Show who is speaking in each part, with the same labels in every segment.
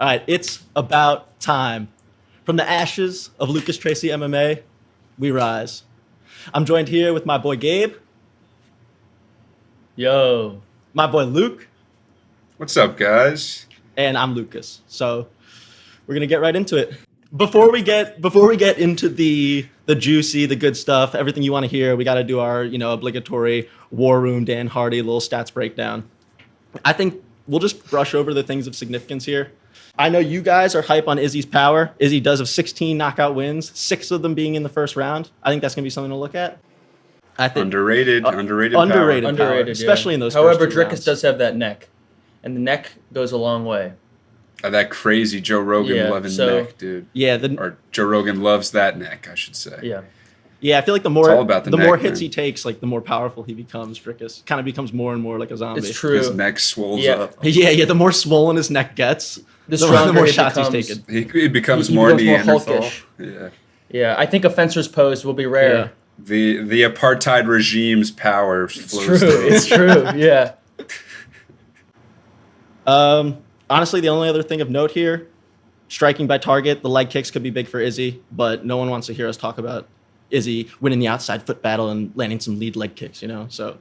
Speaker 1: All right, it's about time. From the ashes of Lucas Tracy MMA, we rise. I'm joined here with my boy Gabe,
Speaker 2: Yo.
Speaker 1: my boy Luke,
Speaker 3: What's up, guys?
Speaker 1: and I'm Lucas. So we're gonna get right into it. Before we get into the juicy, the good stuff, everything you want to hear, we got to do our obligatory War Room Dan Hardy little stats breakdown. I think we'll just brush over the things of significance here. I know you guys are hype on Izzy's power. Izzy does have 16 knockout wins, 6 of them being in the first round. I think that's going to be something to look at. I think
Speaker 3: Underrated power.
Speaker 1: Underrated,
Speaker 2: Yeah.
Speaker 1: especially in those
Speaker 2: However,
Speaker 1: first two rounds.
Speaker 2: Dricus does have that neck. And the neck goes a long way.
Speaker 3: That crazy Joe Rogan loving neck, dude.
Speaker 1: Yeah,
Speaker 3: or Joe Rogan loves that neck, I should say.
Speaker 1: Yeah, I feel like the more hits he takes, like the more powerful he becomes. Dricus kind of becomes more and more like a zombie.
Speaker 2: It's true.
Speaker 3: His neck swells up.
Speaker 1: Yeah. The more swollen his neck gets, the more shots he's taken.
Speaker 3: He becomes more Neanderthal.
Speaker 2: Yeah. I think a fencer's pose will be rare.
Speaker 3: Yeah. The apartheid regime's power flows through.
Speaker 2: It's true. Yeah.
Speaker 1: Honestly, the only other thing of note here, striking by target, the leg kicks could be big for Izzy, but no one wants to hear us talk about Izzy winning the outside foot battle and landing some lead leg kicks, So,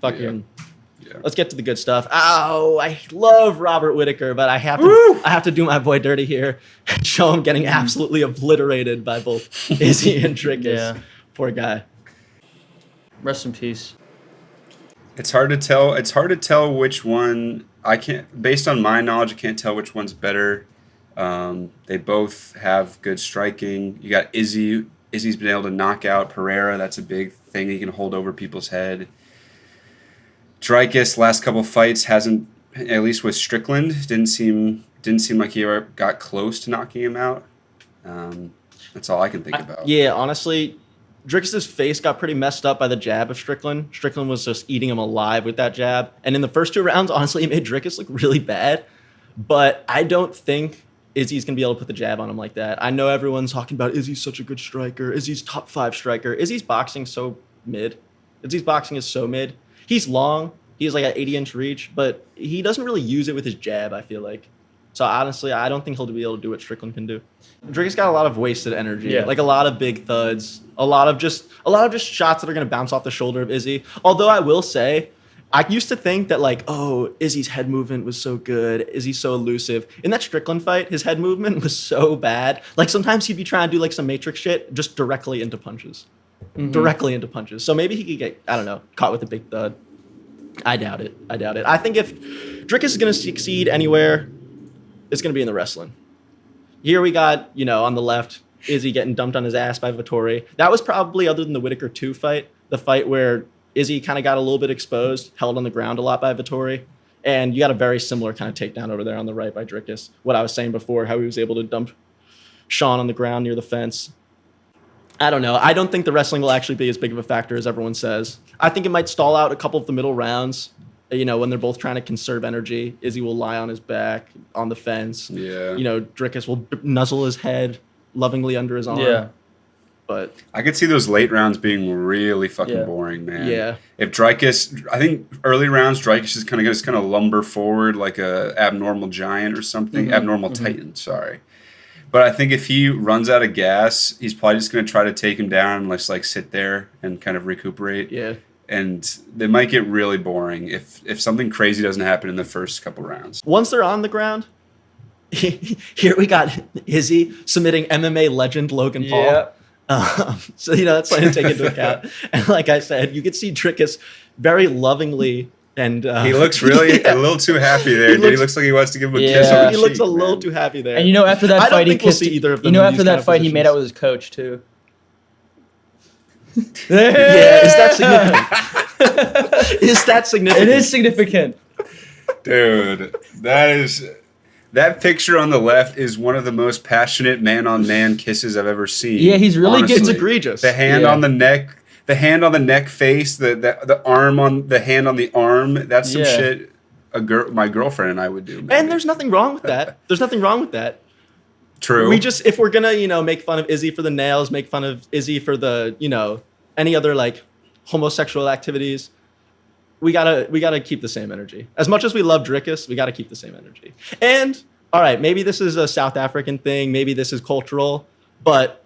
Speaker 1: let's get to the good stuff. Ow, I love Robert Whittaker, but I have to do my boy dirty here and show him getting absolutely obliterated by both Izzy and Dricus.
Speaker 2: Yeah.
Speaker 1: Poor guy.
Speaker 2: Rest in peace.
Speaker 3: It's hard to tell. It's hard to tell which one. Based on my knowledge, I can't tell which one's better. They both have good striking. You got Izzy. Izzy's been able to knock out Pereira. That's a big thing. He can hold over people's head. Dricus, last couple fights, hasn't, at least with Strickland, didn't seem like he ever got close to knocking him out. That's all I can think about.
Speaker 1: Yeah, honestly, Dricus' face got pretty messed up by the jab of Strickland. Strickland was just eating him alive with that jab. And in the first 2 rounds, honestly, it made Dricus look really bad. But I don't think Izzy's going to be able to put the jab on him like that. I know everyone's talking about Izzy's such a good striker. Izzy's top 5 striker. Izzy's boxing so mid. Izzy's boxing is so mid. He's long. He has like an 80-inch reach, but he doesn't really use it with his jab, I feel like. So honestly, I don't think he'll be able to do what Strickland can do. Dricus got a lot of wasted energy, like a lot of big thuds, a lot of just shots that are going to bounce off the shoulder of Izzy. Although I will say, I used to think that Izzy's head movement was so good, Izzy's so elusive. In that Strickland fight, his head movement was so bad. Like sometimes he'd be trying to do like some Matrix shit just directly into punches. Directly into punches. So maybe he could get, I don't know, caught with a big thud. I doubt it. I think if Dricus is going to succeed anywhere, it's going to be in the wrestling. Here we got, on the left, Izzy getting dumped on his ass by Vettori. That was probably, other than the Whittaker 2 fight, the fight where Izzy kind of got a little bit exposed, held on the ground a lot by Vettori. And you got a very similar kind of takedown over there on the right by Dricus. What I was saying before, how he was able to dump Sean on the ground near the fence. I don't know. I don't think the wrestling will actually be as big of a factor as everyone says. I think it might stall out a couple of the middle rounds. When they're both trying to conserve energy, Izzy will lie on his back on the fence.
Speaker 3: Yeah.
Speaker 1: Dricus will nuzzle his head lovingly under his arm. Yeah. But
Speaker 3: I could see those late rounds being really fucking boring, man.
Speaker 1: Yeah.
Speaker 3: If Dricus, I think early rounds, Dricus is kind of lumber forward like a abnormal giant or something. Abnormal Titan, sorry. But I think if he runs out of gas, he's probably just going to try to take him down and let's sit there and kind of recuperate.
Speaker 1: Yeah.
Speaker 3: And they might get really boring if something crazy doesn't happen in the first couple rounds.
Speaker 1: Once they're on the ground, here we got Izzy submitting MMA legend Logan Paul.
Speaker 2: Yeah.
Speaker 1: So that's something to take into account. And like I said, you could see Dricus very lovingly. And
Speaker 3: he looks really a little too happy there. He looks like he wants to give him a kiss on the cheek.
Speaker 1: He looks a little too happy there.
Speaker 2: And after that fight, he kissed
Speaker 1: either of them.
Speaker 2: After that fight, he made out with his coach too.
Speaker 1: Yeah, is that significant? Is that significant?
Speaker 2: It is significant.
Speaker 3: Dude, that picture on the left is one of the most passionate man-on-man kisses I've ever seen.
Speaker 2: Yeah, he's really
Speaker 3: honestly.
Speaker 2: good.
Speaker 1: It's egregious.
Speaker 3: The hand on the neck. The hand on the neck face, the arm on the hand on the arm. That's some shit my girlfriend and I would do. Maybe.
Speaker 1: And there's nothing wrong with that.
Speaker 3: True.
Speaker 1: If we're gonna, make fun of Izzy for the nails, make fun of Izzy for the, any other homosexual activities, we gotta keep the same energy. As much as we love Dricus, we gotta keep the same energy. And all right, maybe this is a South African thing, maybe this is cultural, but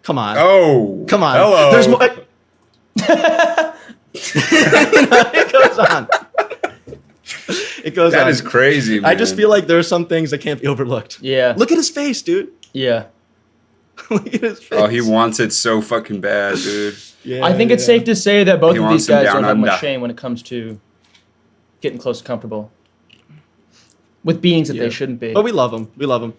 Speaker 1: come on.
Speaker 3: Oh,
Speaker 1: Come on.
Speaker 3: Hello.
Speaker 1: There's more. It goes on. It goes on.
Speaker 3: That is crazy, man.
Speaker 1: I just feel like there are some things that can't be overlooked.
Speaker 2: Yeah.
Speaker 1: Look at his face, dude.
Speaker 2: Yeah.
Speaker 1: Look at his face.
Speaker 3: Oh, he wants it so fucking bad, dude.
Speaker 1: Yeah,
Speaker 2: I think it's safe to say that both
Speaker 3: He
Speaker 2: of
Speaker 3: wants
Speaker 2: these
Speaker 3: him
Speaker 2: guys
Speaker 3: down
Speaker 2: don't have much
Speaker 3: under.
Speaker 2: shame when it comes to getting close and comfortable with beings that
Speaker 1: Yeah.
Speaker 2: they shouldn't be.
Speaker 1: But we love him. We love him.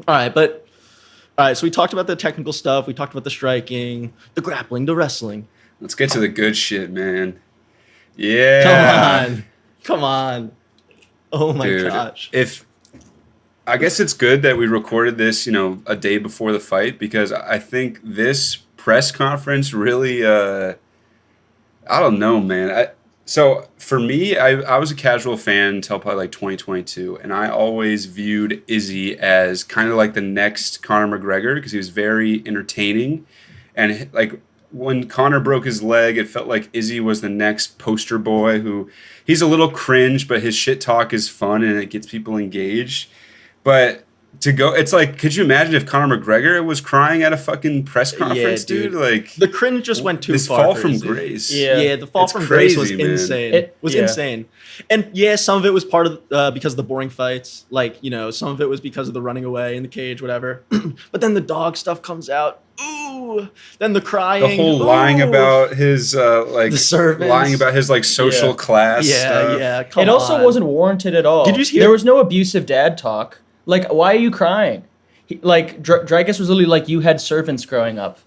Speaker 1: All right, so we talked about the technical stuff. We talked about the striking, the grappling, the wrestling.
Speaker 3: Let's get to the good shit, man. Yeah.
Speaker 1: Come on. Oh my
Speaker 3: Dude,
Speaker 1: gosh.
Speaker 3: I guess it's good that we recorded this, a day before the fight, because I think this press conference really, I don't know, man. So for me, I was a casual fan until probably like 2022, and I always viewed Izzy as kind of like the next Conor McGregor because he was very entertaining, and like when Conor broke his leg, it felt like Izzy was the next poster boy who he's a little cringe, but his shit talk is fun and it gets people engaged. But it's like, could you imagine if Conor McGregor was crying at a fucking press conference, dude? Like
Speaker 1: the cringe just went too
Speaker 3: this
Speaker 1: far.
Speaker 3: fall
Speaker 1: for
Speaker 3: from
Speaker 1: Izzy.
Speaker 3: grace.
Speaker 2: Yeah.
Speaker 1: The fall
Speaker 3: It's
Speaker 1: from grace was
Speaker 3: crazy, man.
Speaker 1: insane.
Speaker 2: It
Speaker 1: was
Speaker 2: yeah.
Speaker 1: insane. And yeah, some of it was part of because of the boring fights. Like, some of it was because of the running away in the cage, whatever. But then the dog stuff comes out. Ooh. Then the crying.
Speaker 3: The whole lying
Speaker 1: Ooh.
Speaker 3: about his
Speaker 1: the servants.
Speaker 3: lying about his like social
Speaker 2: Yeah.
Speaker 3: class
Speaker 1: Yeah,
Speaker 3: stuff.
Speaker 1: yeah. Come
Speaker 2: It also
Speaker 1: on.
Speaker 2: wasn't warranted at all.
Speaker 1: Did you hear-
Speaker 2: There was no abusive dad talk. Like, why are you crying? Dricus was literally like, you had servants growing up.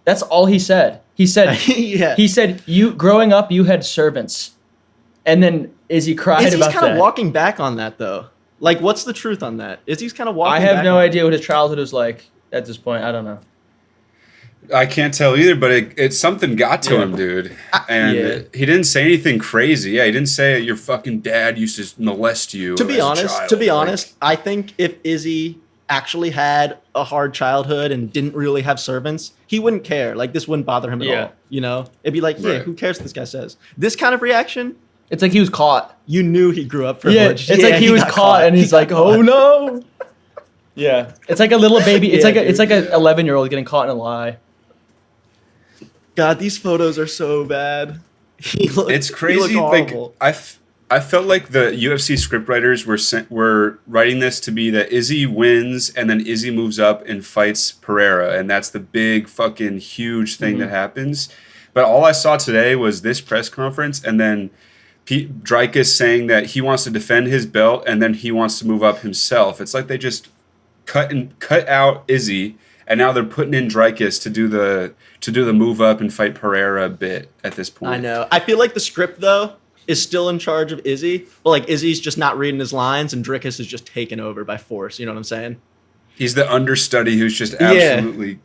Speaker 2: That's all he said. He said,
Speaker 1: Yeah.
Speaker 2: he said, you growing up, you had servants. And then Izzy cried
Speaker 1: Izzy's
Speaker 2: about
Speaker 1: kind of
Speaker 2: that.
Speaker 1: walking back on that though. Like, what's the truth on that? Izzy's kind of walking.
Speaker 2: I have
Speaker 1: back
Speaker 2: no
Speaker 1: on
Speaker 2: idea what his childhood was like at this point. I don't know.
Speaker 3: I can't tell either, but it something got to
Speaker 2: Yeah.
Speaker 3: him, dude. And
Speaker 1: Yeah.
Speaker 3: he didn't say anything crazy. Yeah, he didn't say your fucking dad used to molest you.
Speaker 1: To be
Speaker 3: as a
Speaker 1: honest,
Speaker 3: child.
Speaker 1: to be
Speaker 3: Like,
Speaker 1: honest, I think if Izzy actually had a hard childhood and didn't really have servants, he wouldn't care. Like, this wouldn't bother him at
Speaker 2: Yeah.
Speaker 1: all. It'd be like, yeah,
Speaker 3: Right.
Speaker 1: who cares what this guy says? This kind of reaction,
Speaker 2: It's like he was caught.
Speaker 1: you knew he grew up
Speaker 2: Yeah,
Speaker 1: privileged.
Speaker 2: it's like he was
Speaker 1: got
Speaker 2: caught and
Speaker 1: He
Speaker 2: he's
Speaker 1: got
Speaker 2: like,
Speaker 1: caught.
Speaker 2: oh no. Yeah. It's like a little baby. It's
Speaker 1: Yeah,
Speaker 2: like
Speaker 1: dude.
Speaker 2: an 11-year-old getting caught in a lie.
Speaker 1: God, these photos are so bad. He looked,
Speaker 3: It's
Speaker 1: he
Speaker 3: crazy.
Speaker 1: looked
Speaker 3: Like
Speaker 1: horrible.
Speaker 3: I felt like the UFC scriptwriters were writing this to be that Izzy wins and then Izzy moves up and fights Pereira, and that's the big fucking huge thing that happens. But all I saw today was this press conference, and then Dricus saying that he wants to defend his belt and then he wants to move up himself. It's like they just cut out Izzy, and now they're putting in Dricus to do the move up and fight Pereira a bit at this point.
Speaker 1: I know. I feel like the script, though, is still in charge of Izzy. But, like, Izzy's just not reading his lines, and Dricus is just taken over by force. You know what I'm saying?
Speaker 3: He's the understudy who's just
Speaker 1: Yeah.
Speaker 3: absolutely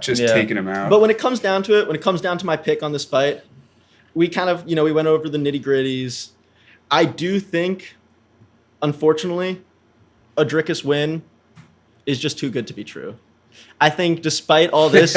Speaker 3: just
Speaker 2: Yeah.
Speaker 3: taking him out.
Speaker 1: But when it comes down to it, when it comes down to my pick on this fight, we kind of, we went over the nitty gritties. I do think, unfortunately, a Dricus win is just too good to be true. I think despite all this,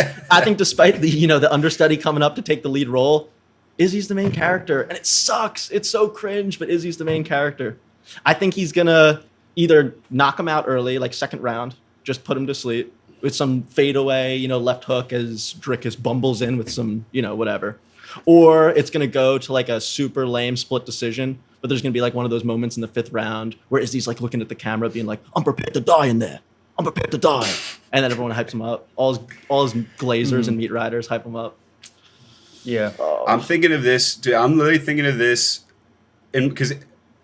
Speaker 1: despite the, the understudy coming up to take the lead role, Izzy's the main character. And it sucks. It's so cringe, but Izzy's the main character. I think he's going to either knock him out early, like second round, just put him to sleep with some fadeaway, left hook as Dricus bumbles in with some, whatever. Or it's going to go to like a super lame split decision, but there's going to be like one of those moments in the fifth round where Izzy's like looking at the camera being like, I'm prepared to die in there. I'm prepared to die. And then everyone hypes him up. All his glazers and meat riders hype him up.
Speaker 2: Yeah.
Speaker 3: I'm thinking of this, dude. I'm literally thinking of this, and because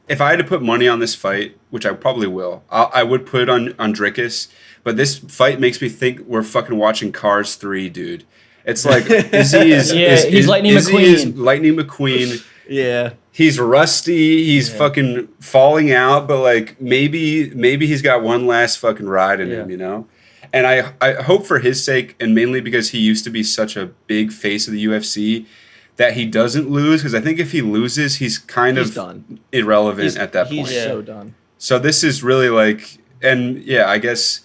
Speaker 3: if I had to put money on this fight, which I probably will, I would put it on Dricus. But this fight makes me think we're fucking watching Cars 3, dude. It's like Izzy is
Speaker 2: he's Lightning
Speaker 3: Izzy
Speaker 2: McQueen.
Speaker 3: is Lightning McQueen.
Speaker 1: Yeah.
Speaker 3: He's rusty. He's fucking falling out, but like maybe he's got one last fucking ride in him, And I hope for his sake, and mainly because he used to be such a big face of the UFC, that he doesn't lose. Because I think if he loses, he's kind of
Speaker 1: done.
Speaker 3: irrelevant at that point.
Speaker 1: He's so done.
Speaker 3: So this is really like, and yeah, I guess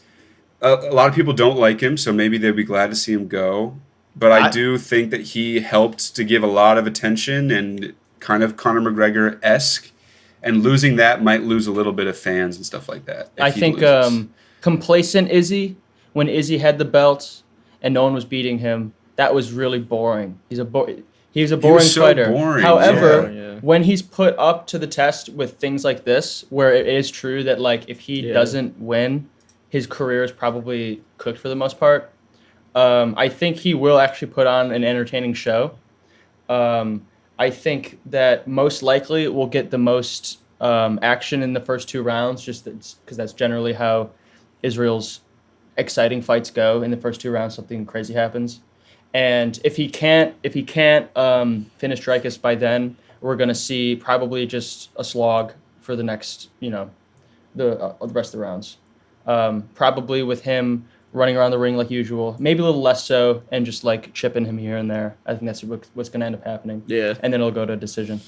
Speaker 3: a lot of people don't like him, so maybe they'd be glad to see him go. But I do think that he helped to give a lot of attention and kind of Conor McGregor-esque. and losing that might lose a little bit of fans and stuff like that.
Speaker 2: I think complacent Izzy, when Izzy had the belt and no one was beating him, that was really boring. He's a boring
Speaker 3: so
Speaker 2: fighter.
Speaker 3: boring,
Speaker 2: However,
Speaker 1: yeah.
Speaker 2: when he's put up to the test with things like this, where it is true that like if he doesn't win, his career is probably cooked for the most part. I think he will actually put on an entertaining show. I think that most likely we'll get the most action in the first 2 rounds, just because that's generally how Israel's exciting fights go. In the first 2 rounds, something crazy happens. And if he can't finish Dricus by then, we're gonna see probably just a slog for the next, the rest of the rounds. Probably with him running around the ring like usual, maybe a little less so, and just like chipping him here and there. I think that's what's gonna end up happening.
Speaker 1: Yeah.
Speaker 2: And then it'll go to a decision.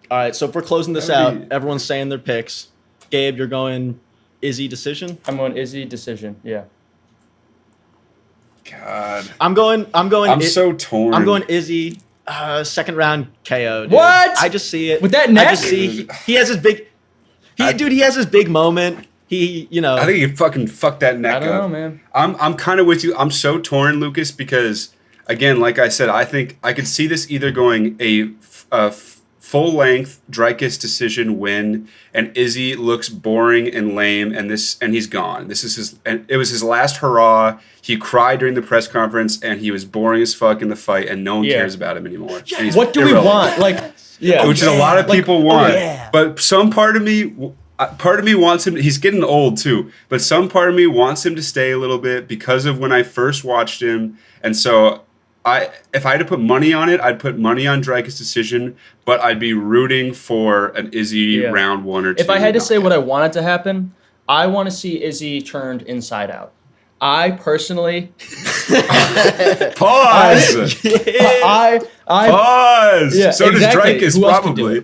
Speaker 1: All right, so if we're closing this out, everyone's saying their picks. Gabe, you're going Izzy decision?
Speaker 2: I'm going Izzy decision. Yeah.
Speaker 3: God.
Speaker 1: I'm
Speaker 3: so torn.
Speaker 1: I'm going Izzy second round KO. Dude.
Speaker 2: What?
Speaker 1: I just see it.
Speaker 2: With that neck?
Speaker 1: I just see he has his big he has his big moment.
Speaker 3: I think he fucking fucked that neck up.
Speaker 2: I don't know, man.
Speaker 3: I'm kind of with you. I'm so torn, Lucas, because again, like I said, I think I could see this either going a full-length Dricus decision win, and Izzy looks boring and lame, and he's gone. It was his last hurrah. He cried during the press conference, and he was boring as fuck in the fight, and no one cares about him anymore. And he's
Speaker 2: What do
Speaker 3: irrelevant.
Speaker 2: we want?
Speaker 3: Which is a lot of people want.
Speaker 1: yeah.
Speaker 3: But some part of me wants him. He's getting old too. But some part of me wants him to stay a little bit because of when I first watched him, and so. If I had to put money on it, I'd put money on Dricus' decision, but I'd be rooting for an Izzy round 1 or 2.
Speaker 2: If I had to say what I wanted to happen, I want to see Izzy turned inside out. I personally
Speaker 3: Pause. Pause.
Speaker 2: Yeah,
Speaker 3: so
Speaker 2: exactly.
Speaker 3: does Dricus
Speaker 2: Who else could do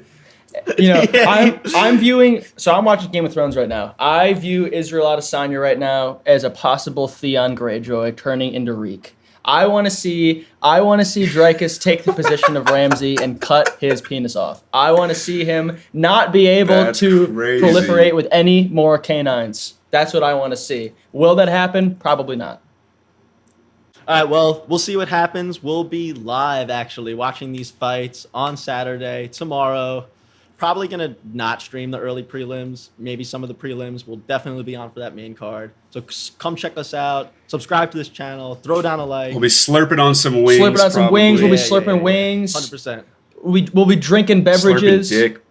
Speaker 3: probably.
Speaker 2: I'm viewing. So I'm watching Game of Thrones right now. I view Israel Adesanya right now as a possible Theon Greyjoy turning into Reek. I want to see Dricus take the position of Ramsey and cut his penis off. I want to see him not be able to proliferate with any more canines. That's what I want to see. Will that happen? Probably not.
Speaker 1: All right, well, we'll see what happens. We'll be live, actually, watching these fights on Saturday, tomorrow. Probably going to not stream the early prelims. Maybe some of the prelims will definitely be on for that main card. So come check us out. Subscribe to this channel. Throw down a like.
Speaker 3: We'll be slurping on some wings.
Speaker 2: We'll be slurping
Speaker 1: Yeah,
Speaker 2: wings.
Speaker 1: 100%.
Speaker 2: We'll be drinking beverages.
Speaker 3: Slurping dick.